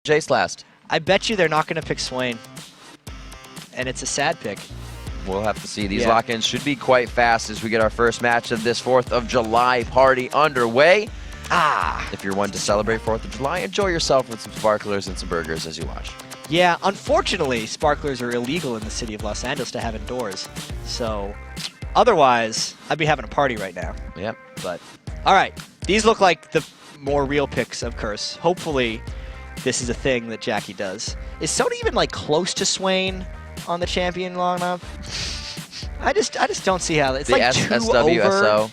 Jace last. I bet you they're not going to pick Swain. And it's a sad pick. We'll have to see. These lock-ins should be quite fast as we get our first match of this 4th of July party underway. If you're one to celebrate 4th of July, enjoy yourself with some sparklers and some burgers as you watch. Yeah, unfortunately, sparklers are illegal in the city of Los Angeles to have indoors. So, otherwise, I'd be having a party right now. Yep. But, all right. These look like the more real picks of Curse. Hopefully, this is a thing that Jackie does. Is Soda even, like, close to Swain on the champion long enough? I just don't see how. It's the like 2 SWSO. over.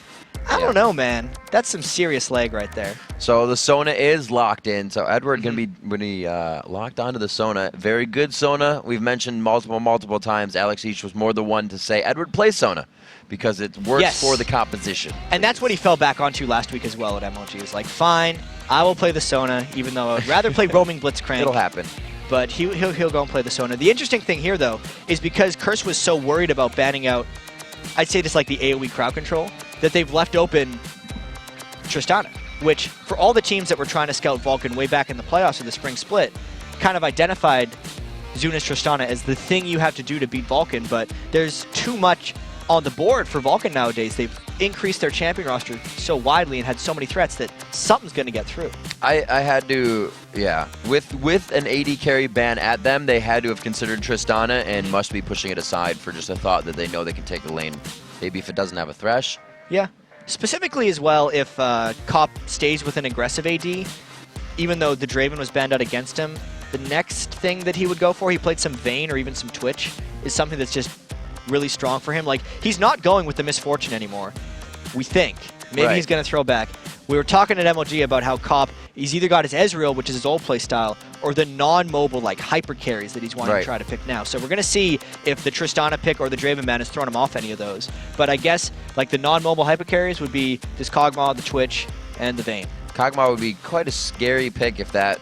I don't know, man. That's some serious lag right there. So the Sona is locked in. So Edward can be locked onto the Sona. Very good Sona. We've mentioned multiple times. Alex Each was more the one to say, Edward, play Sona, because it works for the composition. And that's what he fell back onto last week as well at MLG. He was like, fine, I will play the Sona, even though I would rather play roaming Blitzcrank. It'll happen. But he'll go and play the Sona. The interesting thing here, though, is because Curse was so worried about banning out, I'd say just like the AoE crowd control, that they've left open Tristana, which for all the teams that were trying to scout Vulcun way back in the playoffs of the spring split, kind of identified Zuna's Tristana as the thing you have to do to beat Vulcun, but there's too much on the board for Vulcun nowadays. They've increased their champion roster so widely and had so many threats that something's going to get through. I had to, with an AD carry ban at them, they had to have considered Tristana and must be pushing it aside for just a thought that they know they can take the lane. Maybe if it doesn't have a Thresh. Yeah. Specifically as well, if Cop stays with an aggressive AD, even though the Draven was banned out against him, the next thing that he would go for, he played some Vayne or even some Twitch, is something that's just really strong for him. Like, he's not going with the Misfortune anymore, we think. Maybe he's going to throw back. We were talking at MLG about how Cop, he's either got his Ezreal, which is his old play style, or the non-mobile, like, hyper carries that he's wanting to try to pick now. So we're going to see if the Tristana pick or the Draven ban has thrown him off any of those. But I guess, like, the non-mobile hyper carries would be this Kog'Maw, the Twitch, and the Vayne. Kog'Maw would be quite a scary pick if that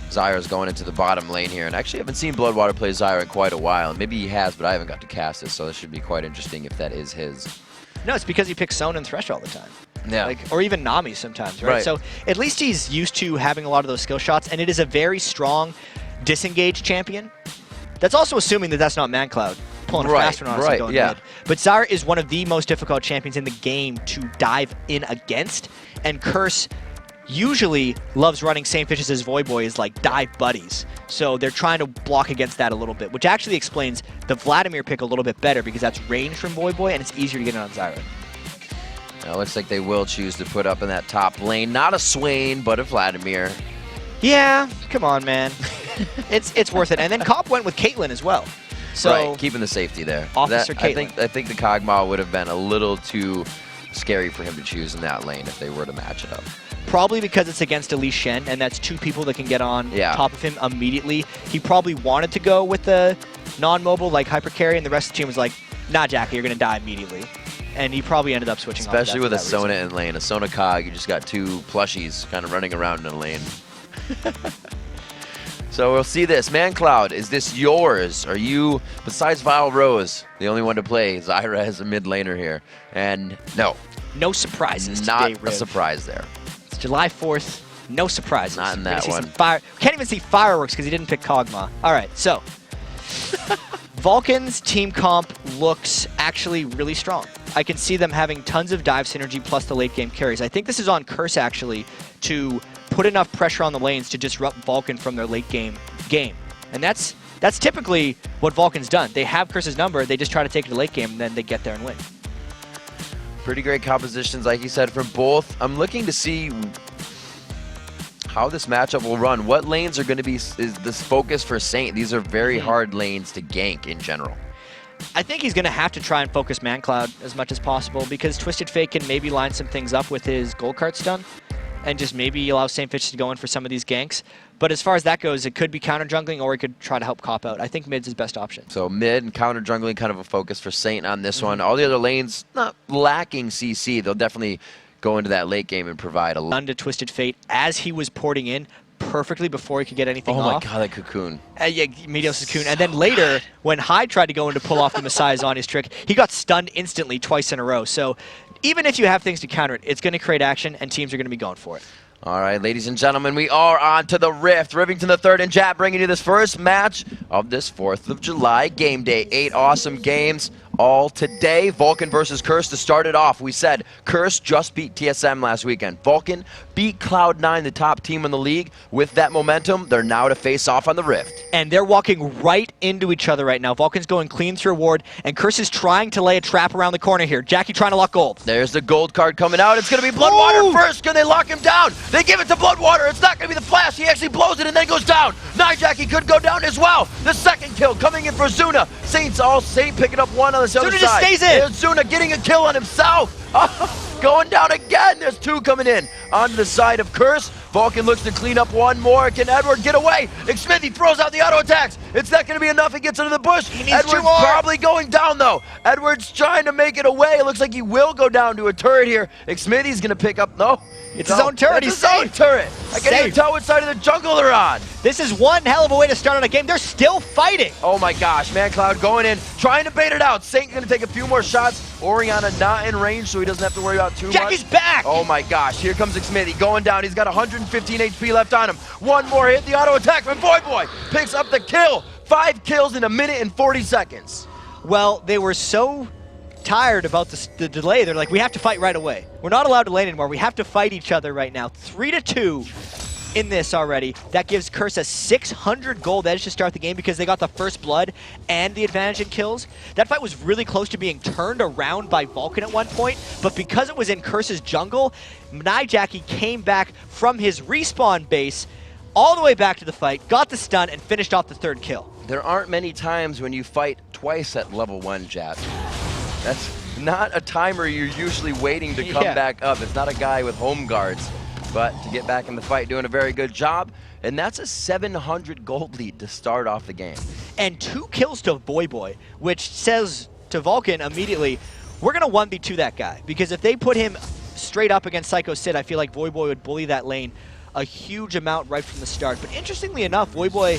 Zyra's going into the bottom lane here. And actually, I haven't seen Bloodwater play Zyra in quite a while. Maybe he has, but I haven't got to cast it, so this should be quite interesting if that is his. No, it's because he picks Sona and Thresh all the time. Yeah. Like, or even Nami sometimes, right? So at least he's used to having a lot of those skill shots, and it is a very strong disengaged champion. That's also assuming that that's not ManCloud pulling a fast one on us and going mid. But Zyra is one of the most difficult champions in the game to dive in against, and Curse usually loves running same pitches as Voyboy as like dive buddies. So they're trying to block against that a little bit, which actually explains the Vladimir pick a little bit better because that's range from Voyboy and it's easier to get it on Zyra. Now, it looks like they will choose to put up in that top lane. Not a Swain, but a Vladimir. Yeah, come on, man. it's worth it. And then Cop went with Caitlyn as well. So keeping the safety there. Officer Caitlyn. I think the Kog'Maw would have been a little too scary for him to choose in that lane if they were to match it up. Probably because it's against Elise Shen, and that's 2 people that can get on top of him immediately. He probably wanted to go with the non-mobile, like hyper carry, and the rest of the team was like, nah, Jackie, you're going to die immediately. And he probably ended up switching off. Especially with a Sona in lane. A Sona Cog, you just got 2 plushies kind of running around in a lane. So we'll see this. ManCloud, is this yours? Are you, besides Vile Rose, the only one to play Zyra as a mid laner here? And no. No surprises Not today, a surprise there. It's July 4th. No surprises. Not in that one. Can't even see fireworks because he didn't pick Kog'Maw. All right, so. Vulcan's team comp looks actually really strong. I can see them having tons of dive synergy plus the late game carries. I think this is on Curse actually to put enough pressure on the lanes to disrupt Vulcan from their late game. And that's typically what Vulcan's done. They have Curse's number, they just try to take it to late game, and then they get there and win. Pretty great compositions, like you said, from both. I'm looking to see how this matchup will run. What lanes are going to be is this focus for Saint? These are very hard lanes to gank in general. I think he's going to have to try and focus ManCloud as much as possible because Twisted Fate can maybe line some things up with his gold cart stun and just maybe allow Saint Fish to go in for some of these ganks. But as far as that goes, it could be counter jungling or he could try to help Cop out. I think mid's his best option. So mid and counter jungling, kind of a focus for Saint on this one. All the other lanes, not lacking CC. They'll definitely go into that late game and provide a lot. To Twisted Fate as he was porting in perfectly before he could get anything off. Oh my god, that cocoon. Yeah, Meteos cocoon. And then later, when Hyde tried to go in to pull off the Messiah's on his trick, he got stunned instantly twice in a row. So even if you have things to counter it, it's going to create action and teams are going to be going for it. All right, ladies and gentlemen, we are on to the Rift. Rivington the third and Jap bringing you this first match of this 4th of July game day. 8 awesome games all today. Vulcun versus Curse to start it off. We said Curse just beat TSM last weekend. Vulcun beat Cloud9, the top team in the league. With that momentum, they're now to face off on the Rift. And they're walking right into each other right now. Vulcan's going clean through ward, and Curse is trying to lay a trap around the corner here. Jackie trying to lock gold. There's the gold card coming out. It's going to be Bloodwater first. Can they lock him down? They give it to Bloodwater. It's not going to be the flash. He actually blows it and then goes down. Jackie could go down as well. The second kill coming in for Zuna. Saint picking up one on the other side. Zuna just stays in. There's Zuna getting a kill on himself. Going down again. There's 2 coming in on the side of Curse. Vulcun looks to clean up one more. Can Edward get away? Smithy throws out the auto attacks. It's not going to be enough. He gets into the bush. Edward's probably going down though. Edward's trying to make it away. It looks like he will go down to a turret here. Smithy's going to pick up. No. It's his own turret. It's his own turret. I can't even tell which side of the jungle they're on. This is one hell of a way to start on a game. They're still fighting. Oh my gosh, ManCloud going in, trying to bait it out. Saint going to take a few more shots. Oriana not in range, so he doesn't have to worry about too much. Jackie's back. Oh my gosh, here comes Smithy going down. He's got 115 HP left on him. One more hit, the auto attack from Boy picks up the kill. 5 kills in a minute and 40 seconds. Well, they were so tired about the delay. They're like, we have to fight right away. We're not allowed to lane anymore. We have to fight each other right now. 3-2 in this already. That gives Curse a 600 gold edge to start the game because they got the first blood and the advantage in kills. That fight was really close to being turned around by Vulcun at one point, but because it was in Curse's jungle, Jackie came back from his respawn base all the way back to the fight, got the stun, and finished off the 3rd kill. There aren't many times when you fight twice at level 1, Jap. That's not a timer you're usually waiting to come back up. It's not a guy with home guards, but to get back in the fight, doing a very good job. And that's a 700 gold lead to start off the game. And 2 kills to Boy, which says to Vulcun immediately, we're going to 1v2 that guy. Because if they put him straight up against Psycho Sid, I feel like Boy would bully that lane a huge amount right from the start. But interestingly enough, Boy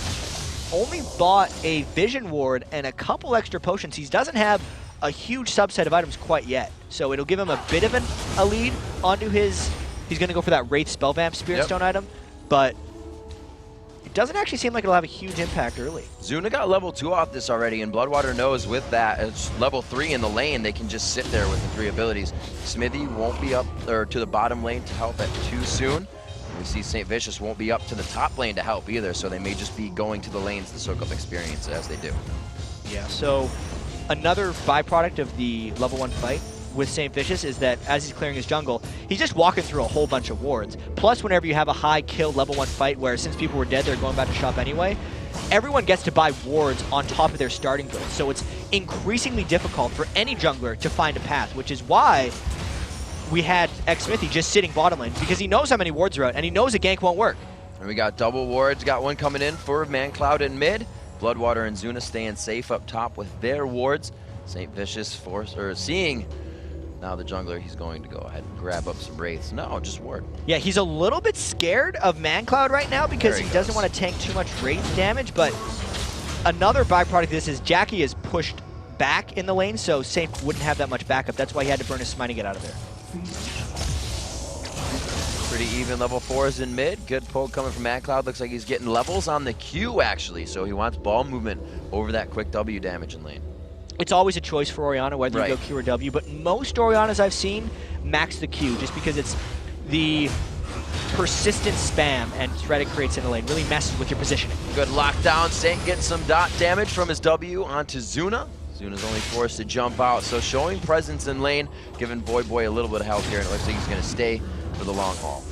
only bought a Vision Ward and a couple extra potions. He doesn't have a huge subset of items quite yet. So it'll give him a bit of a lead onto his... He's going to go for that Wraith Spellvamp Spirit Stone item, but it doesn't actually seem like it'll have a huge impact early. Zuna got level 2 off this already, and Bloodwater knows with that, it's level 3 in the lane, they can just sit there with the 3 abilities. Smithy won't be up or to the bottom lane to help it too soon. We see St. Vicious won't be up to the top lane to help either, so they may just be going to the lanes to soak up experience as they do. Yeah, so another byproduct of the level 1 fight with St. Vicious is that as he's clearing his jungle, he's just walking through a whole bunch of wards. Plus, whenever you have a high kill level 1 fight where since people were dead, they're going back to shop anyway, everyone gets to buy wards on top of their starting build. So it's increasingly difficult for any jungler to find a path, which is why we had Smithy just sitting bottom lane, because he knows how many wards are out, and he knows a gank won't work. And we got double wards, got one coming in for ManCloud in mid. Bloodwater and Zuna staying safe up top with their wards. St. Vicious seeing now the jungler, he's going to go ahead and grab up some wraiths. No, just ward. Yeah, he's a little bit scared of ManCloud right now because he doesn't want to tank too much wraith damage, but another byproduct of this is Jackie is pushed back in the lane, so Saint wouldn't have that much backup. That's why he had to burn his smite to get out of there. Pretty even level 4s in mid. Good pull coming from ManCloud. Looks like he's getting levels on the Q actually, so he wants ball movement over that quick W damage in lane. It's always a choice for Oriana whether you go Q or W, but most Orianas I've seen max the Q just because it's the persistent spam and threat it creates in the lane. Really messes with your positioning. Good lockdown. Saint getting some dot damage from his W onto Zuna. Zuna's only forced to jump out, so showing presence in lane, giving Boy a little bit of help here, and it looks like he's going to stay for the long haul.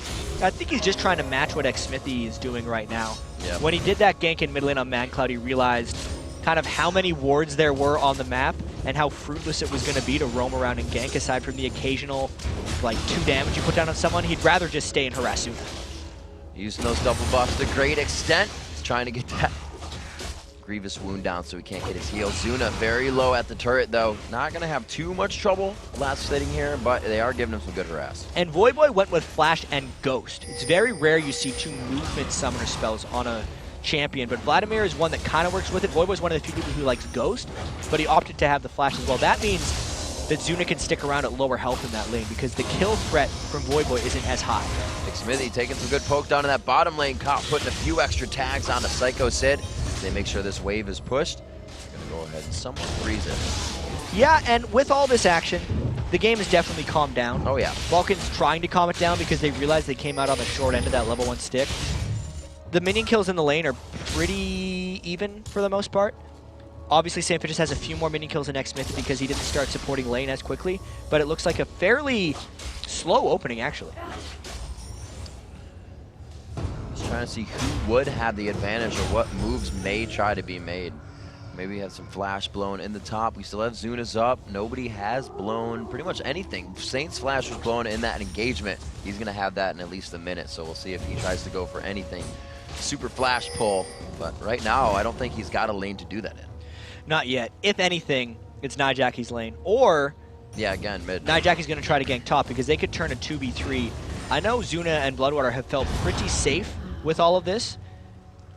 I think he's just trying to match what Smithy is doing right now. Yep. When he did that gank in mid lane on ManCloud, he realized kind of how many wards there were on the map and how fruitless it was going to be to roam around and gank aside from the occasional like 2 damage you put down on someone. He'd rather just stay and harass Zuna. Using those double buffs to great extent. He's trying to get that grievous wound down so he can't get his heal. Zuna very low at the turret though. Not going to have too much trouble last sitting here, but they are giving him some good harass. And Voy went with Flash and Ghost. It's very rare you see 2 movement summoner spells on a champion, but Vladimir is one that kind of works with it. Voyboy's one of the few people who likes Ghost, but he opted to have the Flash as well. That means that Zuna can stick around at lower health in that lane because the kill threat from Voyboy isn't as high. Smithy taking some good poke down in that bottom lane. Cop putting a few extra tags on the Psycho Sid. They make sure this wave is pushed. Gonna go ahead and somewhat freeze it. Yeah, and with all this action, the game has definitely calmed down. Oh yeah. Vulcan's trying to calm it down because they realized they came out on the short end of that level 1 stick. The minion kills in the lane are pretty even for the most part. Obviously, St. Vicious has a few more minion kills than X-Myth because he didn't start supporting lane as quickly, but it looks like a fairly slow opening, actually. Just trying to see who would have the advantage or what moves may try to be made. Maybe have some flash blown in the top. We still have Zuna's up. Nobody has blown pretty much anything. Saint's flash was blown in that engagement. He's going to have that in at least a minute, so we'll see if he tries to go for anything. Super flash pull, but right now I don't think he's got a lane to do that in. Not yet. If anything, it's Nijacki's lane. Or yeah, again, mid. Nijacki's going to try to gank top because they could turn a 2v3. I know Zuna and Bloodwater have felt pretty safe with all of this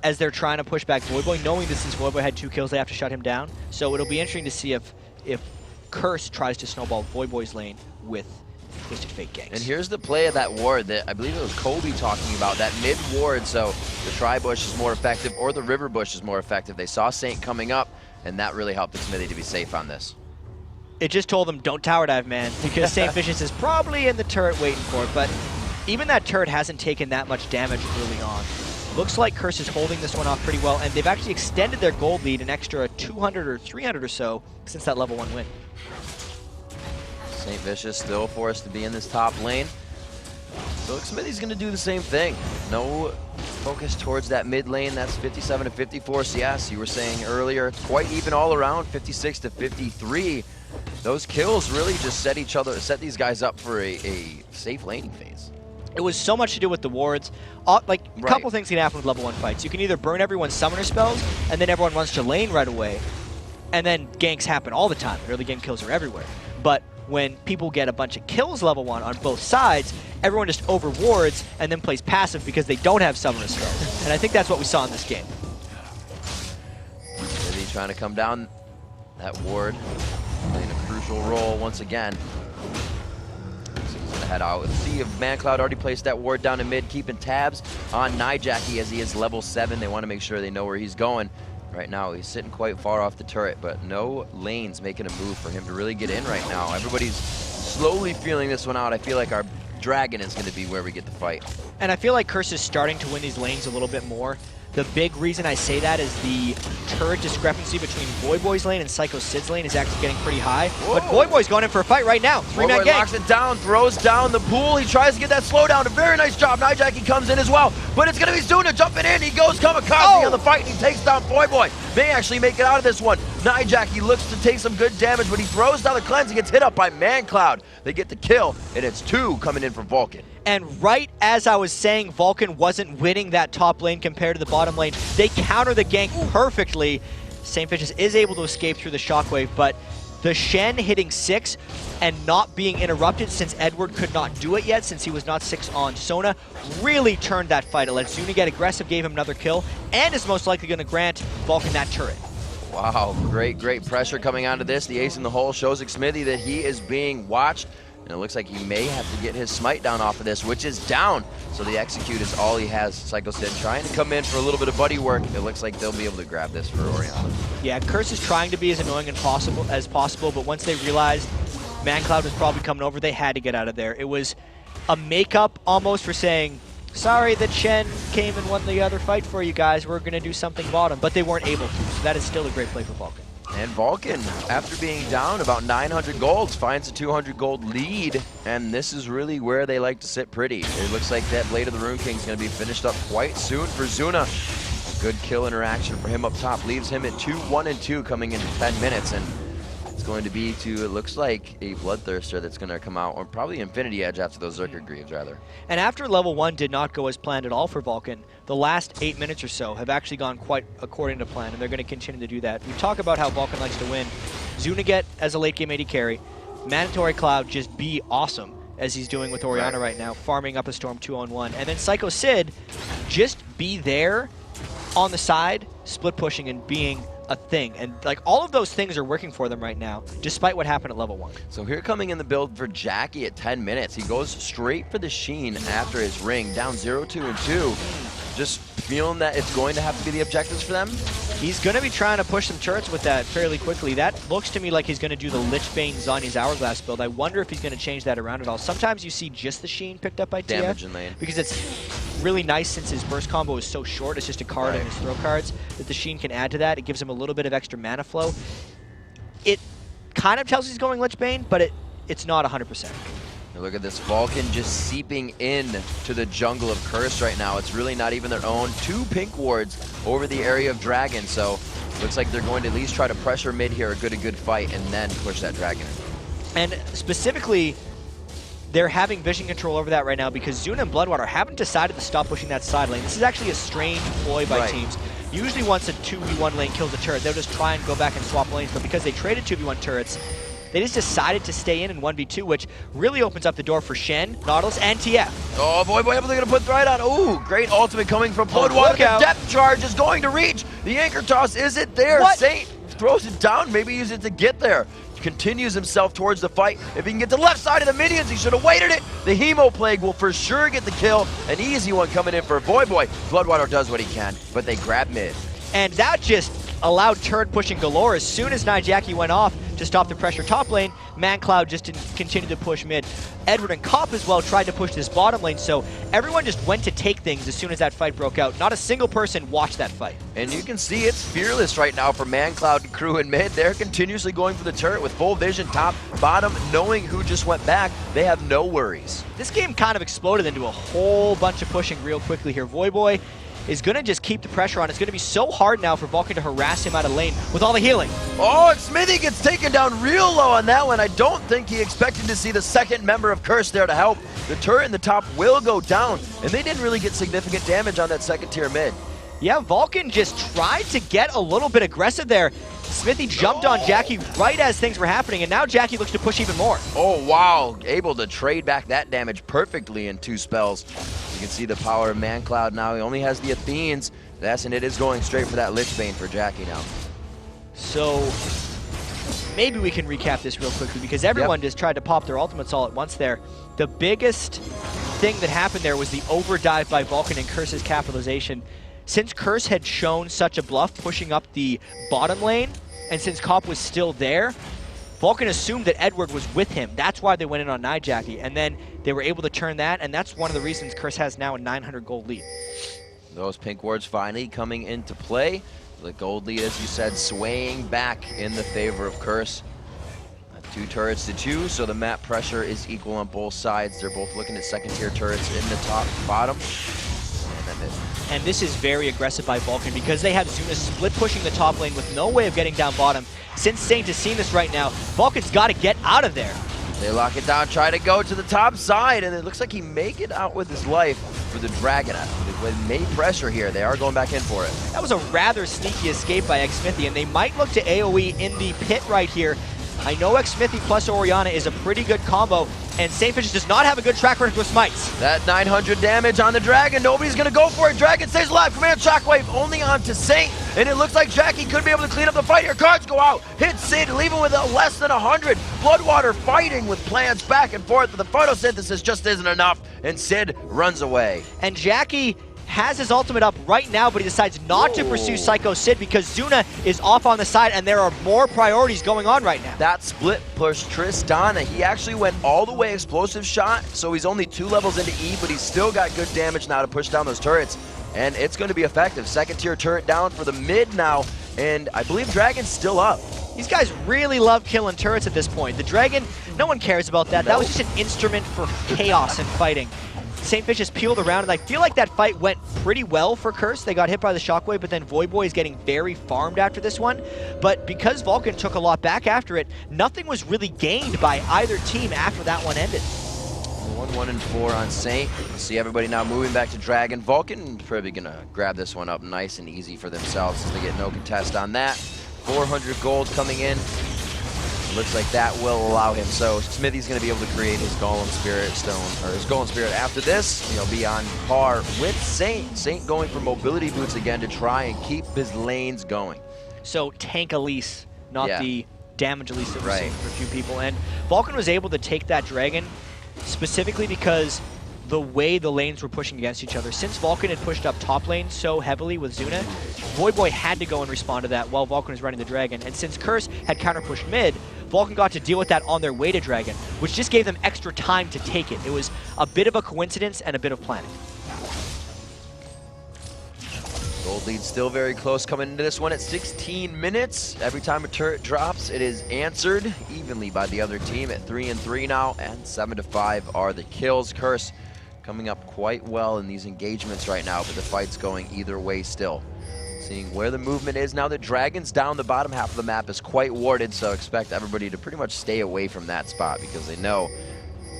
as they're trying to push back Voyboy, knowing that since Voyboy had 2 kills, they have to shut him down. So it'll be interesting to see if Curse tries to snowball Voyboy's lane with Twisted Fate ganks. And here's the play of that ward that I believe it was Kobe talking about, that mid ward, so the Tri-Bush is more effective or the River Bush is more effective. They saw Saint coming up, and that really helped the Smithy to be safe on this. It just told them, don't tower dive, man, because St. Vicious is probably in the turret waiting for it, but even that turret hasn't taken that much damage early on. Looks like Curse is holding this one off pretty well, and they've actually extended their gold lead an extra 200 or 300 or so since that level 1 win. St. Vicious still forced to be in this top lane. So Smithy's going to do the same thing. No focus towards that mid lane. That's 57 to 54 CS. You were saying earlier, quite even all around, 56 to 53. Those kills really just set these guys up for a safe laning phase. It was so much to do with the wards. A couple things can happen with level 1 fights. You can either burn everyone's summoner spells, and then everyone runs to lane right away, and then ganks happen all the time. Early game kills are everywhere. But when people get a bunch of kills level 1 on both sides, everyone just overwards and then plays passive because they don't have summoner spells. And I think that's what we saw in this game. Maybe trying to come down that ward, playing a crucial role once again. Head out. Let's see if ManCloud already placed that ward down in mid, keeping tabs on Nijacki as he is level 7. They want to make sure they know where he's going. Right now, he's sitting quite far off the turret, but no lanes making a move for him to really get in right now. Everybody's slowly feeling this one out. I feel like our Dragon is going to be where we get the fight. And I feel like Curse is starting to win these lanes a little bit more. The big reason I say that is the turret discrepancy between Voyboy's lane and Psycho Sid's lane is actually getting pretty high. Whoa. But Voyboy's going in for a fight right now. 3-man gank. Locks it down, throws down the pool. He tries to get that slowdown. A very nice job. Nijacki comes in as well. But it's going to be Zuna jumping in. He goes kamikaze on the fight, and he takes down Voyboy. May actually make it out of this one. Nijacki looks to take some good damage, but he throws down the cleanse and gets hit up by ManCloud. They get the kill, and it's 2 coming in for Vulcun. And right as I was saying Vulcun wasn't winning that top lane compared to the bottom lane, they counter the gank perfectly. St. Vicious is able to escape through the shockwave, but the Shen hitting 6 and not being interrupted since Edward could not do it yet since he was not 6 on Sona really turned that fight. It let Zuna get aggressive, gave him another kill, and is most likely going to grant Vulcun that turret. Wow, great pressure coming onto this. The ace in the hole shows Smithy that he is being watched. And it looks like he may have to get his smite down off of this, which is down. So the execute is all he has. Psycho Sid trying to come in for a little bit of buddy work. It looks like they'll be able to grab this for Orianna. Yeah, Curse is trying to be as annoying as possible, but once they realized ManCloud was probably coming over, they had to get out of there. It was a makeup almost for saying, sorry that Shen came and won the other fight for you guys. We're going to do something bottom, but they weren't able to. So that is still a great play for Vulcun. And Vulcun, after being down about 900 golds, finds a 200 gold lead, and this is really where they like to sit pretty. It looks like that Blade of the Rune King is going to be finished up quite soon for Zuna. Good kill interaction for him up top, leaves him at 2-1-2 coming into 10 minutes, and it's going to be it looks like a Bloodthirster that's going to come out, or probably Infinity Edge after those Zerker Greaves, rather. And after level 1 did not go as planned at all for Vulcun, the last 8 minutes or so have actually gone quite according to plan, and they're going to continue to do that. We talk about how Vulcun likes to win. Zunaget as a late game AD carry, Mandatory Cloud just be awesome, as he's doing with Orianna right now, farming up a Storm 2-on-1. And then Psycho Sid just be there on the side, split pushing and being a thing. And like all of those things are working for them right now, despite what happened at level 1. So here coming in the build for Jackie at 10 minutes. He goes straight for the Sheen after his ring, down 0-2 and 2. Just feeling that it's going to have to be the objectives for them. He's going to be trying to push some turrets with that fairly quickly. That looks to me like he's going to do the Lichbane Zhonya's Hourglass build. I wonder if he's going to change that around at all. Sometimes you see just the Sheen picked up by TF. Damage in lane. Because it's really nice since his burst combo is so short. It's just a card and his throw cards that the Sheen can add to that. It gives him a little bit of extra mana flow. It kind of tells he's going Lichbane, but it's not 100%. And look at this Vulcun just seeping in to the jungle of Curse right now. It's really not even their own. 2 pink wards over the area of Dragon, so looks like they're going to at least try to pressure mid here, a good fight, and then push that Dragon in. And specifically, they're having vision control over that right now because Zuna and Bloodwater haven't decided to stop pushing that side lane. This is actually a strange ploy by teams. Usually once a 2v1 lane kills a turret, they'll just try and go back and swap lanes, but because they traded 2v1 turrets, they just decided to stay in 1v2, which really opens up the door for Shen, Nautilus, and TF. Oh, boy, they're going to put Threat on. Ooh, great ultimate coming from Bloodwater. The depth charge is going to reach. The anchor toss isn't there. What? Saint throws it down, maybe use it to get there. Continues himself towards the fight. If he can get to the left side of the minions, he should have waited it. The Hemo Plague will for sure get the kill. An easy one coming in for Boy. Bloodwater does what he can, but they grab mid. And that just allowed turret pushing galore. As soon as Nijaki went off to stop the pressure top lane, ManCloud just didn't continue to push mid. Edward and Kopp as well tried to push this bottom lane, so everyone just went to take things as soon as that fight broke out. Not a single person watched that fight. And you can see it's fearless right now for ManCloud crew in mid. They're continuously going for the turret with full vision, top, bottom, knowing who just went back. They have no worries. This game kind of exploded into a whole bunch of pushing real quickly here. Voyboy is going to just keep the pressure on. It's going to be so hard now for Vulcun to harass him out of lane with all the healing. Oh, and Smithy gets taken down real low on that one. I don't think he expected to see the second member of Curse there to help. The turret in the top will go down, and they didn't really get significant damage on that second tier mid. Yeah, Vulcun just tried to get a little bit aggressive there. Smithy jumped on Jackie right as things were happening, and now Jackie looks to push even more. Oh, wow. Able to trade back that damage perfectly in 2 spells. You can see the power of ManCloud now. He only has the Athenes. And it is going straight for that Lichbane for Jackie now. So maybe we can recap this real quickly because everyone just tried to pop their ultimates all at once there. The biggest thing that happened there was the overdive by Vulcun and Curse's capitalization. Since Curse had shown such a bluff pushing up the bottom lane, and since Kopp was still there, Vulcun assumed that Edward was with him. That's why they went in on Nijaki, and then they were able to turn that, and that's one of the reasons Curse has now a 900 gold lead. Those pink wards finally coming into play. The gold lead, as you said, swaying back in the favor of Curse. 2 turrets to 2, so the map pressure is equal on both sides. They're both looking at second tier turrets in the top, bottom, and then mid. And this is very aggressive by Vulcun because they have Zuna split pushing the top lane with no way of getting down bottom. Since Saint has seen this right now, Vulcan's got to get out of there. They lock it down, try to go to the top side, and it looks like he may get out with his life for the Dragon. With May pressure here, they are going back in for it. That was a rather sneaky escape by Xmithy, and they might look to AoE in the pit right here. I know Xmithy plus Orianna is a pretty good combo, and Saintfish does not have a good track record with smites. That 900 damage on the Dragon, nobody's going to go for it. Dragon stays alive, command Shockwave only on to Saint, and it looks like Jackie could be able to clean up the fight here. Cards go out, hit Sid, leave him with a less than 100. Bloodwater fighting with plans back and forth, but the photosynthesis just isn't enough, and Sid runs away. And Jackie has his ultimate up right now, but he decides not to pursue Psycho Sid because Zuna is off on the side and there are more priorities going on right now. That split push Tristana, he actually went all the way explosive shot, so he's only 2 levels into E, but he's still got good damage now to push down those turrets, and it's going to be effective. Second tier turret down for the mid now, and I believe Dragon's still up. These guys really love killing turrets at this point. The Dragon, no one cares about that. That was just an instrument for chaos and fighting. Saintfish has peeled around, and I feel like that fight went pretty well for Curse. They got hit by the Shockwave, but then Voyboy is getting very farmed after this one. But because Vulcun took a lot back after it, nothing was really gained by either team after that one ended. 1, 1, and 4 on Saint. You see everybody now moving back to Dragon. Vulcun probably going to grab this one up nice and easy for themselves as they get no contest on that. 400 gold coming in. Looks like that will allow him. So Smithy's going to be able to create his Golem Spirit Stone, or his Golem Spirit after this. He'll be on par with Saint. Saint going for mobility boots again to try and keep his lanes going. So tank Elise, not the damage Elise that we're seeing for a few people. And Vulcun was able to take that dragon specifically because the way the lanes were pushing against each other. Since Vulcun had pushed up top lane so heavily with Zuna, Voyboy had to go and respond to that while Vulcun was running the dragon. And since Curse had counter-pushed mid, Vulcun got to deal with that on their way to dragon, which just gave them extra time to take it. It was a bit of a coincidence and a bit of planning. Gold lead still very close coming into this one at 16 minutes. Every time a turret drops, it is answered evenly by the other team at 3-3 now, and 7-5 are the kills. Curse coming up quite well in these engagements right now, but the fight's going either way still. Seeing where the movement is now, the dragon's down the bottom half of the map is quite warded, so expect everybody to pretty much stay away from that spot because they know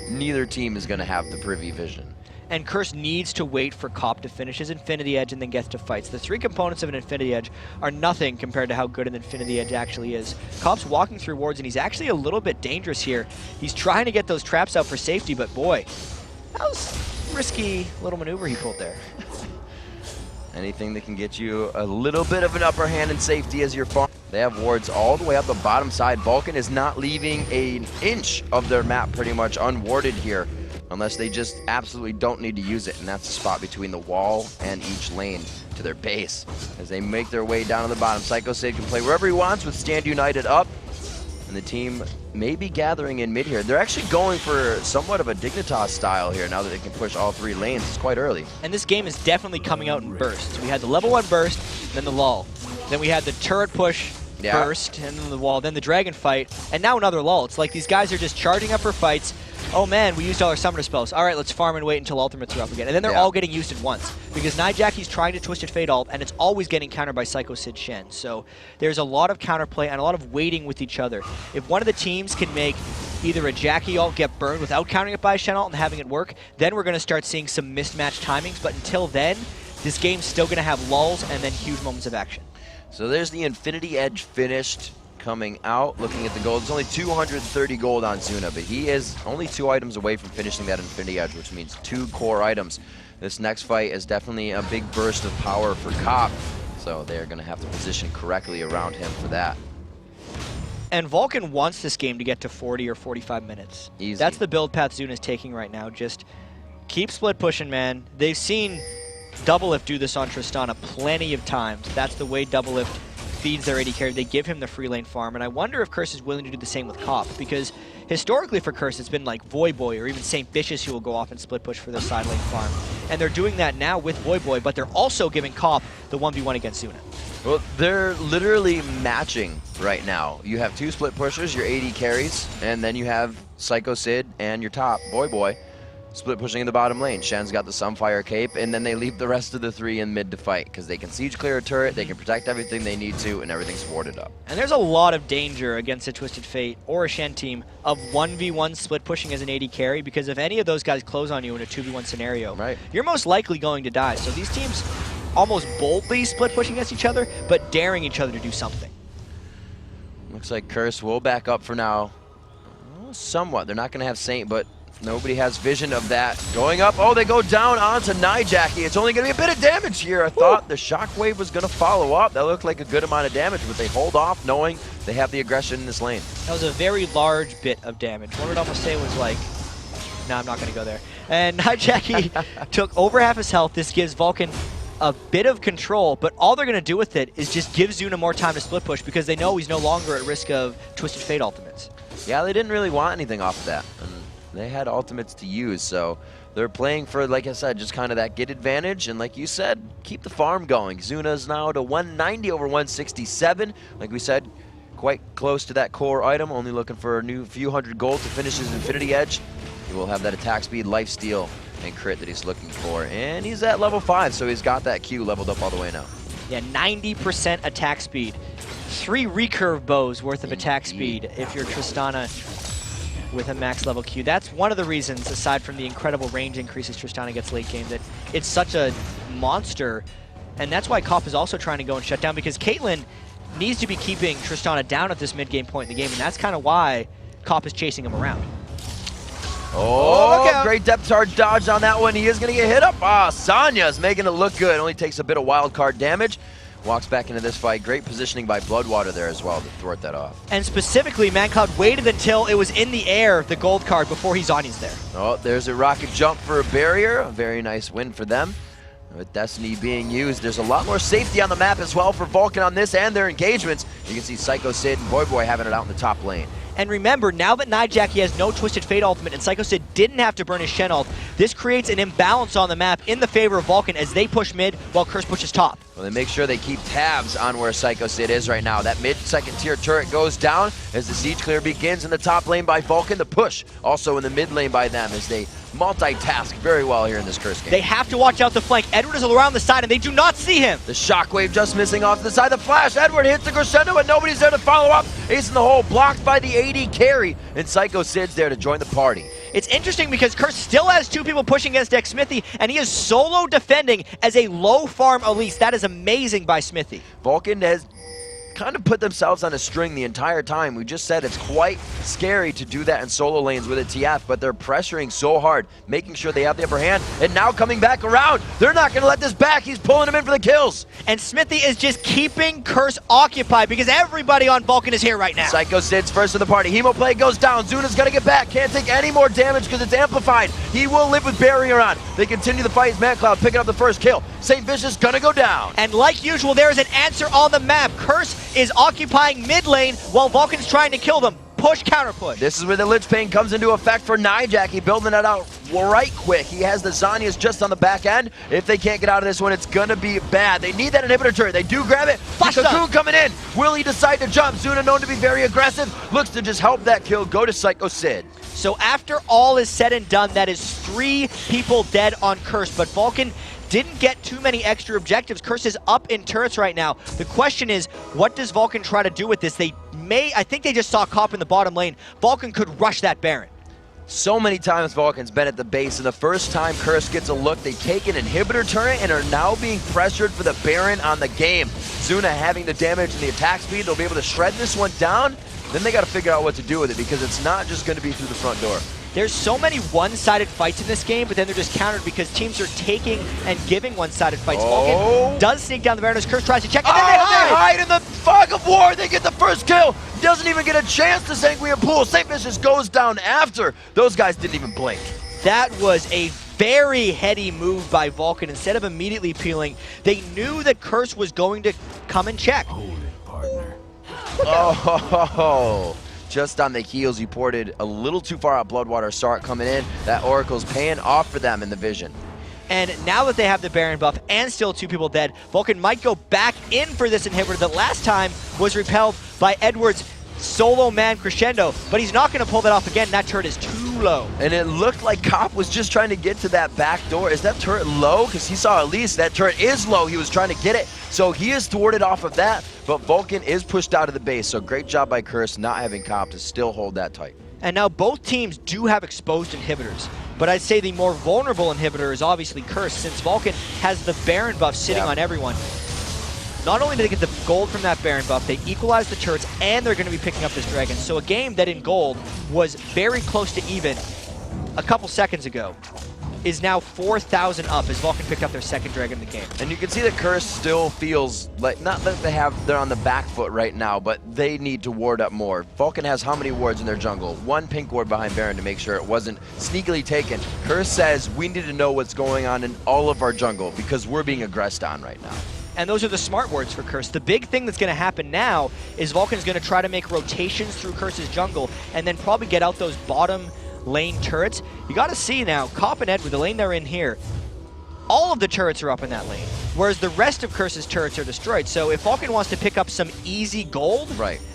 neither team is going to have the privy vision. And Curse needs to wait for Cop to finish his Infinity Edge and then gets to fights. The three components of an Infinity Edge are nothing compared to how good an Infinity Edge actually is. Cop's walking through wards, and he's actually a little bit dangerous here. He's trying to get those traps out for safety, but boy, that was a risky little maneuver he pulled there. Anything that can get you a little bit of an upper hand in safety as your farm. They have wards all the way up the bottom side. Vulcun is not leaving an inch of their map pretty much unwarded here, unless they just absolutely don't need to use it, and that's the spot between the wall and each lane to their base. As they make their way down to the bottom, Psycho Sid can play wherever he wants with Stand United up, and the team may be gathering in mid here. They're actually going for somewhat of a Dignitas style here now that they can push all three lanes. It's quite early. And this game is definitely coming out in bursts. We had the level 1 burst, then the lull. Then we had the turret push burst, and then the wall, then the dragon fight, and now another lull. It's like these guys are just charging up for fights. Oh man, we used all our summoner spells. All right, let's farm and wait until ultimates are up again. And then they're all getting used at once. Because Nijacki's trying to Twisted Fate ult, and it's always getting countered by Psycho Sid Shen. So there's a lot of counterplay and a lot of waiting with each other. If one of the teams can make either a Jackie ult get burned without countering it by a Shen ult and having it work, then we're going to start seeing some mismatched timings. But until then, this game's still going to have lulls and then huge moments of action. So there's the Infinity Edge finished. Coming out, looking at the gold. There's only 230 gold on Zuna, but he is only 2 items away from finishing that Infinity Edge, which means 2 core items. This next fight is definitely a big burst of power for Cop, so they're going to have to position correctly around him for that. And Vulcun wants this game to get to 40 or 45 minutes. Easy. That's the build path Zuna's taking right now. Just keep split pushing, man. They've seen Doublelift do this on Tristana plenty of times. That's the way Doublelift feeds their AD carry. They give him the free lane farm, and I wonder if Curse is willing to do the same with Cop, because historically for Curse it's been like Voyboy or even St. Vicious who will go off and split push for their side lane farm. And they're doing that now with Voyboy, but they're also giving Cop the 1v1 against Zuna. Well, they're literally matching right now. You have 2 split pushers, your AD carries, and then you have Psycho Sid and your top, Voyboy, split pushing in the bottom lane. Shen's got the Sunfire Cape, and then they leave the rest of the 3 in mid to fight, because they can siege clear a turret, they can protect everything they need to, and everything's warded up. And there's a lot of danger against a Twisted Fate or a Shen team of 1v1 split pushing as an AD carry, because if any of those guys close on you in a 2v1 scenario, you're most likely going to die. So these teams almost boldly split pushing against each other, but daring each other to do something. Looks like Curse will back up for now. Well, somewhat. They're not going to have Saint, but nobody has vision of that. Going up. Oh, they go down onto Nijacki. It's only going to be a bit of damage here. I thought the Shockwave was going to follow up. That looked like a good amount of damage, but they hold off knowing they have the aggression in this lane. That was a very large bit of damage. One would almost say it was like, no, I'm not going to go there. And Nijacki took over half his health. This gives Vulcun a bit of control, but all they're going to do with it is just give Zuna more time to split push, because they know he's no longer at risk of Twisted Fate ultimates. Yeah, they didn't really want anything off of that. And they had ultimates to use, so they're playing for, like I said, just kind of that get advantage, and like you said, keep the farm going. Zuna's now to 190 over 167. Like we said, quite close to that core item, only looking for a new few hundred gold to finish his Infinity Edge. He will have that attack speed, lifesteal, and crit that he's looking for. And he's at level 5, so he's got that Q leveled up all the way now. Yeah, 90% attack speed. 3 recurve bows worth of attack speed if you're Tristana with a max level Q. That's one of the reasons, aside from the incredible range increases Tristana gets late game, that it's such a monster. And that's why Cop is also trying to go and shut down, because Caitlyn needs to be keeping Tristana down at this mid-game point in the game, and that's kind of why Cop is chasing him around. Oh, great depth charge dodge on that one. He is going to get hit up. Ah, Sanya's making it look good. Only takes a bit of wild card damage. walks back into this fight. Great positioning by Bloodwater there as well to thwart that off. And specifically, ManCloud waited until it was in the air, the gold card, before he Zhonya's there. Oh, there's a rocket jump for a barrier. A very nice win for them. With Destiny being used, there's a lot more safety on the map as well for Vulcun on this and their engagements. You can see Psycho Sid and Boy having it out in the top lane. And remember, now that Nijaki has no Twisted Fate ultimate and Psycho Sid didn't have to burn his Shen ult, this creates an imbalance on the map in the favor of Vulcun as they push mid while Curse pushes top. Well, they make sure they keep tabs on where Psycho Sid is right now. That mid-second tier turret goes down as the siege clear begins in the top lane by Vulcun. The push also in the mid lane by them as they multitask very well here in this Curse game. They have to watch out the flank. Edward is around the side and they do not see him. The shockwave just missing off the side. The flash, Edward hits the crescendo and nobody's there to follow up. Ace in the hole, blocked by the AD carry, and Psycho Sid's there to join the party. It's interesting because Curse still has two people pushing against Dex Smithy, and he is solo defending as a low farm Elise. That is amazing by Smithy. Vulcun has kind of put themselves on a string the entire time. We just said it's quite scary to do that in solo lanes with a TF, but they're pressuring so hard, making sure they have the upper hand, and now coming back around. They're not going to let this back. He's pulling him in for the kills. And Smithy is just keeping Curse occupied because everybody on Vulcun is here right now. Psycho Sid's first in the party. Hemo play goes down. Zuna's going to get back. Can't take any more damage because it's amplified. He will live with barrier on. They continue the fight as ManCloud picking up the first kill. St. Vicious going to go down. And like usual, there is an answer on the map. Curse is occupying mid lane while Vulcan's trying to kill them. Push, counter push. This is where the Lich Bane comes into effect for Nijaki, building it out right quick. He has the Zhonya's just on the back end. If they can't get out of this one, it's gonna be bad. They need that inhibitor turret. They do grab it. Cocoon coming in. Will he decide to jump? Zuna, known to be very aggressive, looks to just help that kill go to Psycho Sid. So after all is said and done, that is 3 people dead on Curse, but Vulcan didn't get too many extra objectives. Curse is up in turrets right now. The question is, what does Vulcan try to do with this? I think they just saw Cop in the bottom lane. Vulcan could rush that Baron. So many times Vulcan's been at the base, and the first time Curse gets a look, they take an inhibitor turret and are now being pressured for the Baron on the game. Zuna having the damage and the attack speed, they'll be able to shred this one down. Then they got to figure out what to do with it because it's not just going to be through the front door. There's so many one-sided fights in this game, but then they're just countered because teams are taking and giving one-sided fights. Vulcan does sneak down the Baron as Curse tries to check, and then they hide in the fog of war. They get the first kill. Doesn't even get a chance to Sanguine Pool. St. Vicious goes down after. Those guys didn't even blink. That was a very heady move by Vulcan. Instead of immediately peeling, they knew that Curse was going to come and check. Hold it, partner. Oh, just on the heels, he ported a little too far out. Bloodwater saw it coming in. That Oracle's paying off for them in the vision. And now that they have the Baron buff and still 2 people dead, Vulcan might go back in for this inhibitor that last time was repelled by Edward's solo man crescendo, but he's not going to pull that off again. That turret is too low. And it looked like Cop was just trying to get to that back door. Is that turret low? Because he saw at least that turret is low. He was trying to get it. So he is thwarted off of that, but Vulcan is pushed out of the base. So great job by Curse not having Cop to still hold that tight. And now both teams do have exposed inhibitors, but I'd say the more vulnerable inhibitor is obviously Curse, since Vulcan has the Baron buff sitting on everyone. Not only do they get the gold from that Baron buff, they equalize the turrets, and they're going to be picking up this Dragon. So a game that in gold was very close to even a couple seconds ago is now 4,000 up as Vulcan picked up their second Dragon in the game. And you can see that Curse still feels like, not that they're on the back foot right now, but they need to ward up more. Vulcan has how many wards in their jungle? 1 pink ward behind Baron to make sure it wasn't sneakily taken. Curse says we need to know what's going on in all of our jungle because we're being aggressed on right now. And those are the smart words for Curse. The big thing that's going to happen now is Vulcan's going to try to make rotations through Curse's jungle and then probably get out those bottom lane turrets. You got to see now, Cop and Edward, the lane they're in here, all of the turrets are up in that lane, whereas the rest of Curse's turrets are destroyed. So if Vulcan wants to pick up some easy gold,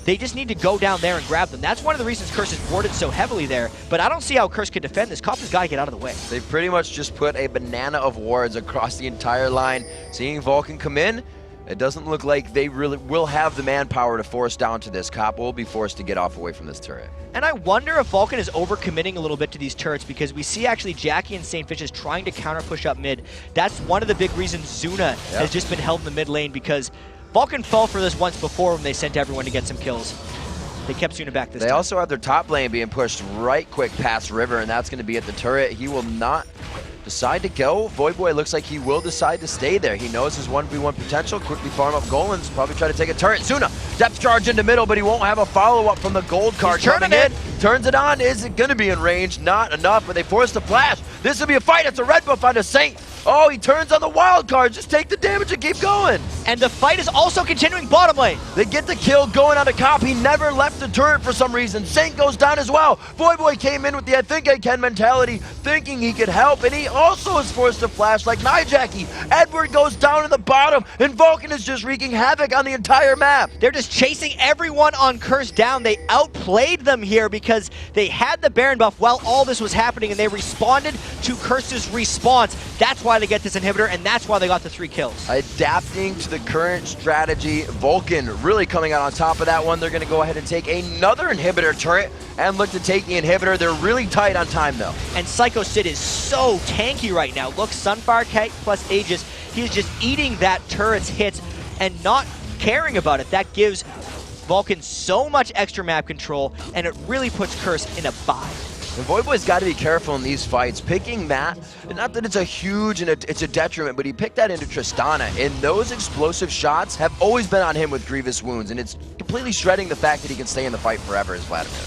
they just need to go down there and grab them. That's one of the reasons Curse is warded so heavily there, but I don't see how Curse can defend this. Cop has got to get out of the way. They pretty much just put a banana of wards across the entire line. Seeing Vulcan come in, it doesn't look like they really will have the manpower to force down to this. Cop will be forced to get off away from this turret. And I wonder if Vulcan is overcommitting a little bit to these turrets because we see actually Jackie and St. Vicious trying to counter push up mid. That's one of the big reasons Zuna has just been held in the mid lane because Vulcan fell for this once before when they sent everyone to get some kills. They kept Zuna back this time. They also have their top lane being pushed right quick past River, and that's going to be at the turret. He will not decide to go. Voidboy looks like he will decide to stay there. He knows his 1v1 potential. Quickly farm up Golan's, probably try to take a turret. Zuna, depth charge into middle, but he won't have a follow-up from the gold card coming in. Turns it on. Is it going to be in range? Not enough, but they force the flash. This will be a fight. It's a red buff onto Saint. Oh, he turns on the wild card. Just take the damage and keep going. And the fight is also continuing bottom lane. They get the kill going on to Cop. He never left the turret for some reason. Saint goes down as well. Voidboy came in with the I think I can mentality, thinking he could help, and he also is forced to flash like Nijaki. Edward goes down in the bottom, and Vulcun is just wreaking havoc on the entire map. They're just chasing everyone on Curse down. They outplayed them here because they had the Baron buff while all this was happening, and they responded to Curse's response. That's why they get this inhibitor, and that's why they got the 3 kills. Adapting to the current strategy, Vulcun really coming out on top of that one. They're going to go ahead and take another inhibitor turret and look to take the inhibitor. They're really tight on time, though. And Psycho Sid is so tanky right now. Look, Sunfire Kite plus Aegis, he's just eating that turret's hits and not caring about it. That gives Vulcun so much extra map control, and it really puts Curse in a bind. And Voidboy's got to be careful in these fights. Picking that, not that it's a huge and it's a detriment, but he picked that into Tristana, and those explosive shots have always been on him with grievous wounds, and it's completely shredding the fact that he can stay in the fight forever as Vladimir.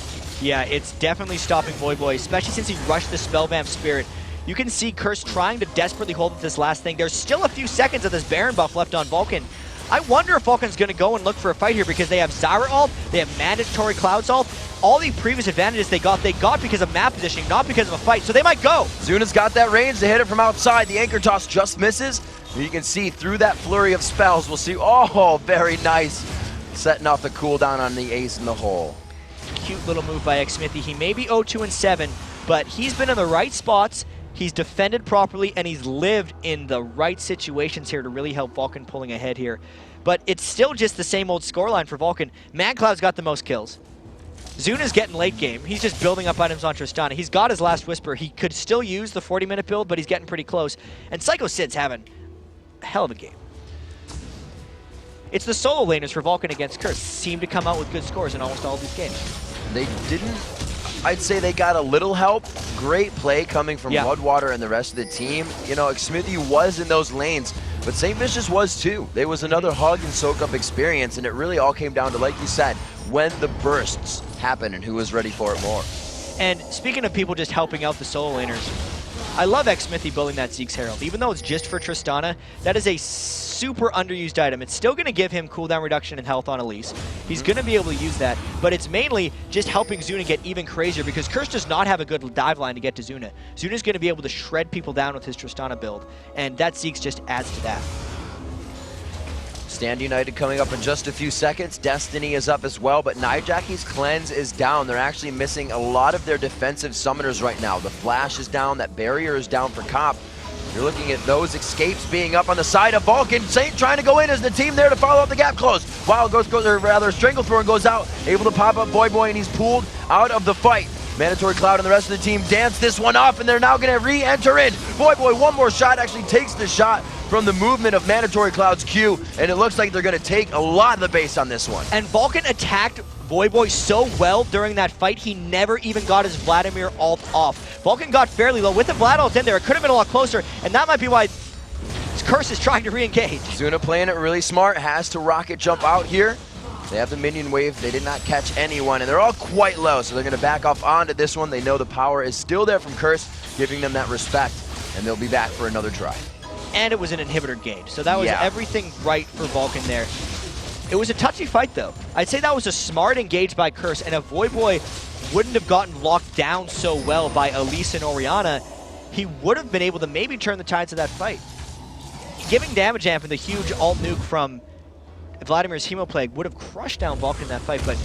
Yeah, it's definitely stopping Voidboy, especially since he rushed the Spellvamp Spirit. You can see Curse trying to desperately hold up this last thing. There's still a few seconds of this Baron buff left on Vulcun. I wonder if Vulcan's going to go and look for a fight here because they have Zyra ult, they have mandatory Cloud ult. All the previous advantages they got because of map positioning, not because of a fight, so they might go. Zuna's got that range to hit it from outside. The anchor toss just misses. You can see through that flurry of spells, we'll see, oh, very nice. Setting off the cooldown on the ace in the hole. Cute little move by Xmithy. He may be 0-2-7, but he's been in the right spots. He's defended properly, and he's lived in the right situations here to really help Vulcun pulling ahead here. But it's still just the same old scoreline for Vulcun. MadCloud's got the most kills. Zuna's getting late game. He's just building up items on Tristana. He's got his last Whisper. He could still use the 40-minute build, but he's getting pretty close. And Psycho Sid's having a hell of a game. It's the solo laners for Vulcun against Curse. Seem to come out with good scores in almost all of these games. They didn't, I'd say they got a little help. Great play coming from Bloodwater and the rest of the team. You know, Xmithy was in those lanes, but St. Vicious was too. There was another hug and soak up experience, and it really all came down to, like you said, when the bursts happen and who was ready for it more. And speaking of people just helping out the solo laners, I love Xmithy building that Zeke's Herald. Even though it's just for Tristana, that is a super underused item. It's still going to give him cooldown reduction and health on Elise. He's going to be able to use that, but it's mainly just helping Zuna get even crazier because Curse does not have a good dive line to get to Zuna. Zuna's going to be able to shred people down with his Tristana build, and that Zeke's just adds to that. Stand United coming up in just a few seconds. Destiny is up as well, but Nijaki's cleanse is down. They're actually missing a lot of their defensive summoners right now. The Flash is down, that barrier is down for Cop. You're looking at those escapes being up on the side of Vulcun. Saint trying to go in as the team there to follow up the gap close. Wild goes or rather Stranglethorn goes out, able to pop up Voidboy, and he's pulled out of the fight. Mandatory Cloud and the rest of the team dance this one off, and they're now going to re-enter in. Voidboy, one more shot, actually takes the shot from the movement of Mandatory Cloud's Q, and it looks like they're going to take a lot of the base on this one. And Vulcun attacked Voidboy so well during that fight, he never even got his Vladimir ult off. Vulcun got fairly low. With the Vlad ult in there, it could have been a lot closer, and that might be why Curse is trying to re-engage. Zuna playing it really smart, has to rocket jump out here. They have the minion wave. They did not catch anyone, and they're all quite low, so they're going to back off onto this one. They know the power is still there from Curse, giving them that respect, and they'll be back for another try. And it was an inhibitor gauge, so that was everything right for Vulcun there. It was a touchy fight, though. I'd say that was a smart engage by Curse, and if Voidboy wouldn't have gotten locked down so well by Elise and Orianna, he would have been able to maybe turn the tides of that fight. Giving damage amp and the huge ult nuke from Vladimir's Hemoplague would have crushed down Vulcun in that fight, but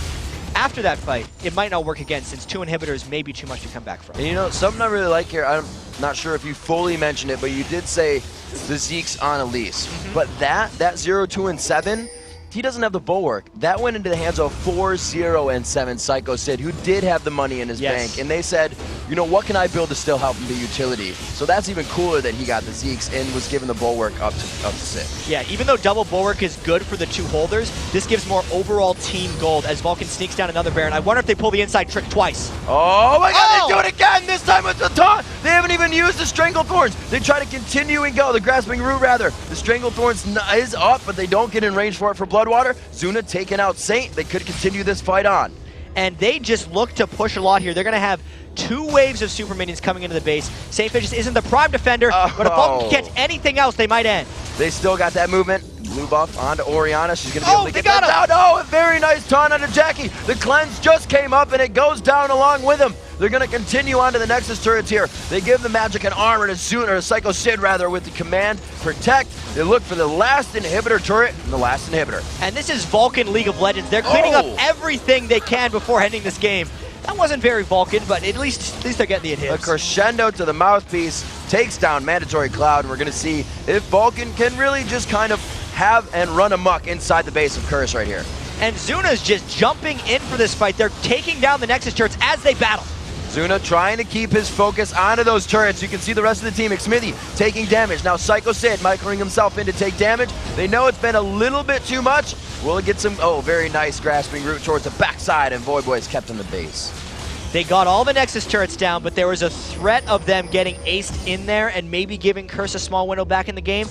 after that fight, it might not work again since 2 inhibitors may be too much to come back from. And you know, something I really like here, I'm not sure if you fully mentioned it, but you did say the Zeke's on Elise. But that 0-2-7, he doesn't have the bulwark. That went into the hands of 4-0-7 Psycho Sid, who did have the money in his bank. And they said, you know, what can I build to still help him be utility? So that's even cooler that he got the Zeeks and was given the Bulwark up to 6. Yeah, even though double Bulwark is good for the 2 holders, this gives more overall team gold as Vulcun sneaks down another Baron. I wonder if they pull the inside trick twice. Oh my god, they do it again! This time with the taunt! They haven't even used the Stranglethorns. They try to continue and go, the Grasping Root rather. The Stranglethorns is up, but they don't get in range for it for Bloodwater. Zuna taking out Saint. They could continue this fight on. And they just look to push a lot here. They're going to have 2 waves of super minions coming into the base. St. Vicious isn't the prime defender, but if Vulcun can catch anything else, they might end. They still got that movement. Blue buff onto Orianna. She's going to be able to get got that down. Oh, a very nice taunt onto Jackie. The cleanse just came up and it goes down along with him. They're going to continue on to the Nexus turrets here. They give the magic and armor to Zuna, or Psycho Sid rather, with the command Protect. They look for the last inhibitor turret and the last inhibitor. And this is Vulcun League of Legends. They're cleaning up everything they can before ending this game. That wasn't very Vulcun, but at least they're getting the hits. A crescendo to the mouthpiece takes down Mandatory Cloud, and we're going to see if Vulcun can really just kind of have and run amok inside the base of Curse right here. And Zuna's just jumping in for this fight. They're taking down the Nexus turrets as they battle. Zuna trying to keep his focus onto those turrets. You can see the rest of the team. Xmithy taking damage. Now Psycho Sid microing himself in to take damage. They know it's been a little bit too much. Will it get some, very nice Grasping Root towards the backside, and Void Boy is kept in the base. They got all the Nexus turrets down, but there was a threat of them getting aced in there and maybe giving Curse a small window back in the game.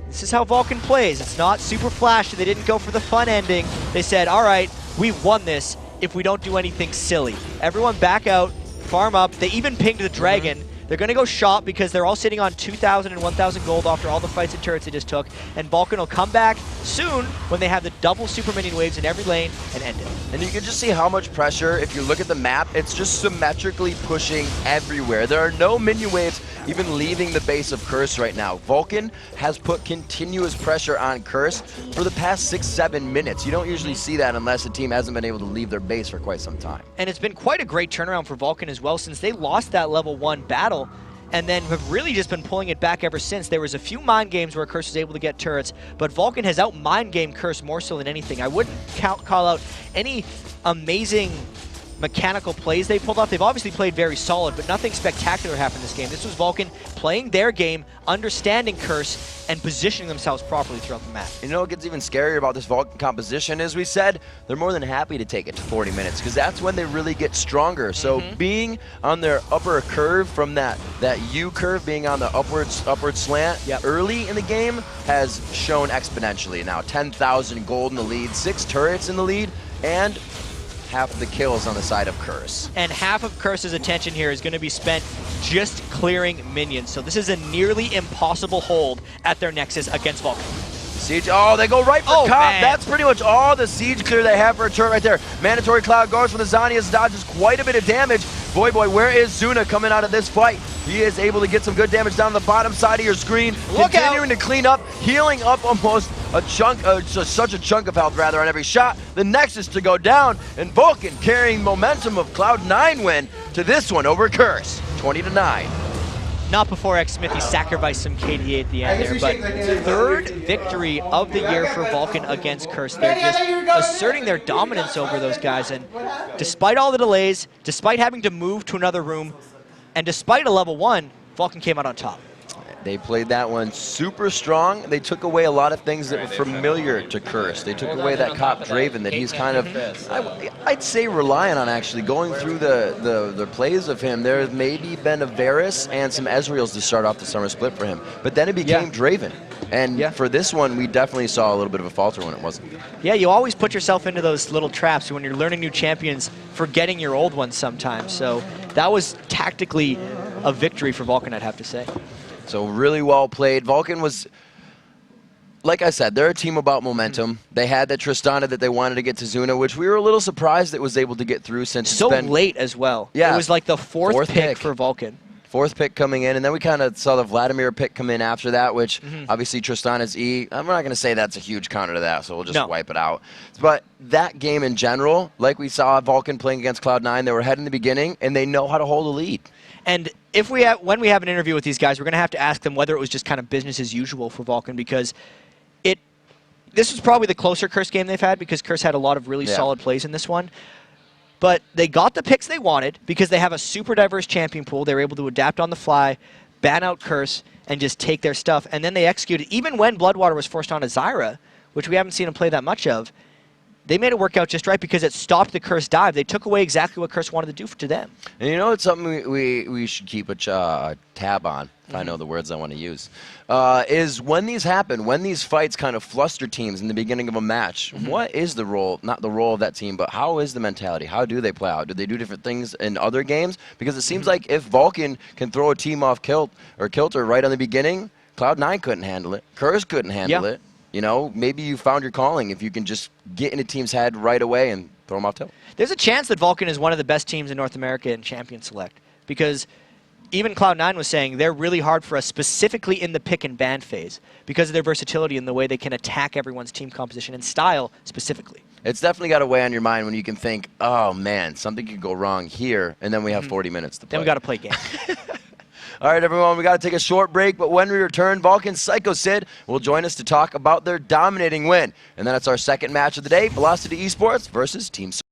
This is how Vulcun plays. It's not super flashy. They didn't go for the fun ending. They said, all right, we've won this if we don't do anything silly. Everyone back out, farm up. They even pinged the Dragon. They're going to go shop because they're all sitting on 2,000 and 1,000 gold after all the fights and turrets they just took. And Vulcun will come back soon when they have the double super minion waves in every lane and end it. And you can just see how much pressure, if you look at the map, it's just symmetrically pushing everywhere. There are no minion waves even leaving the base of Curse right now. Vulcun has put continuous pressure on Curse for the past 6-7 minutes. You don't usually see that unless a team hasn't been able to leave their base for quite some time. And it's been quite a great turnaround for Vulcun as well, since they lost that level 1 battle and then have really just been pulling it back ever since. There was a few mind games where Curse was able to get turrets, but Vulcun has out-mind gamed Curse more so than anything. I wouldn't call out any amazing mechanical plays they pulled off. They've obviously played very solid, but nothing spectacular happened this game. This was Vulcun playing their game, understanding Curse, and positioning themselves properly throughout the map. You know what gets even scarier about this Vulcun composition is, we said, they're more than happy to take it to 40 minutes because that's when they really get stronger. So being on their upper curve from that U curve, being on the upward slant early in the game has shown exponentially. Now 10,000 gold in the lead, 6 turrets in the lead, and half of the kills on the side of Curse. And half of Curse's attention here is going to be spent just clearing minions. So this is a nearly impossible hold at their Nexus against Vulcun. Siege, they go right for Cop. Man. That's pretty much all the siege clear they have for a turret right there. Mandatory Cloud goes for the Zanias, dodges quite a bit of damage. Void Boy, where is Zuna coming out of this fight? He is able to get some good damage down the bottom side of your screen. Continuing to clean up, healing up almost a chunk, such a chunk of health rather on every shot. The Nexus to go down, and Vulcun carrying momentum of Cloud9 win to this one over Curse, 20-9. Not before Xmithy sacrificed some KDA at the end there, but 3rd victory of the year for Vulcun against Curse. They're just asserting their dominance over those guys, and despite all the delays, despite having to move to another room, and despite a level 1, Vulcun came out on top. They played that one super strong. They took away a lot of things that were familiar to Curse. They took away that Cop Draven that he's kind of, I'd say, relying on actually. Going through the plays of him, there's maybe been a Varus and some Ezreals to start off the summer split for him. But then it became Draven. And for this one, we definitely saw a little bit of a falter when it wasn't. Yeah, you always put yourself into those little traps when you're learning new champions, forgetting your old ones sometimes. So that was tactically a victory for Vulcun, I'd have to say. So really well played. Vulcun was, like I said, they're a team about momentum. They had that Tristana that they wanted to get to Zuna, which we were a little surprised it was able to get through since so it's been late as well. Yeah, it was like the fourth pick for Vulcun. 4th pick coming in, and then we kind of saw the Vladimir pick come in after that, which obviously Tristana's E. I'm not going to say that's a huge counter to that, so we'll just wipe it out. But that game in general, like we saw Vulcun playing against Cloud9, they were ahead in the beginning, and they know how to hold a lead. And if when we have an interview with these guys, we're going to have to ask them whether it was just kind of business as usual for Vulcun, because this was probably the closer Curse game they've had, because Curse had a lot of really solid plays in this one. But they got the picks they wanted because they have a super diverse champion pool. They were able to adapt on the fly, ban out Curse, and just take their stuff. And then they executed. Even when Bloodwater was forced on a Zyra, which we haven't seen him play that much of, they made it work out just right because it stopped the Curse dive. They took away exactly what Curse wanted to do to them. And you know, it's something we should keep a tab on, if I know the words I want to use, is when these happen, when these fights kind of fluster teams in the beginning of a match, what is the role, not the role of that team, but how is the mentality? How do they play out? Do they do different things in other games? Because it seems like if Vulcun can throw a team off kilter right on the beginning, Cloud9 couldn't handle it. Curse couldn't handle it. You know, maybe you found your calling if you can just get in a team's head right away and throw them off tilt. There's a chance that Vulcun is one of the best teams in North America in Champion Select because even Cloud9 was saying they're really hard for us specifically in the pick and ban phase because of their versatility and the way they can attack everyone's team composition and style specifically. It's definitely got to weigh on your mind when you can think, oh, man, something could go wrong here, and then we have 40 minutes to play. Then we got to play games. All right, everyone, we got to take a short break, but when we return, Vulcun Psycho Sid will join us to talk about their dominating win. And then it's our second match of the day, Velocity Esports versus Team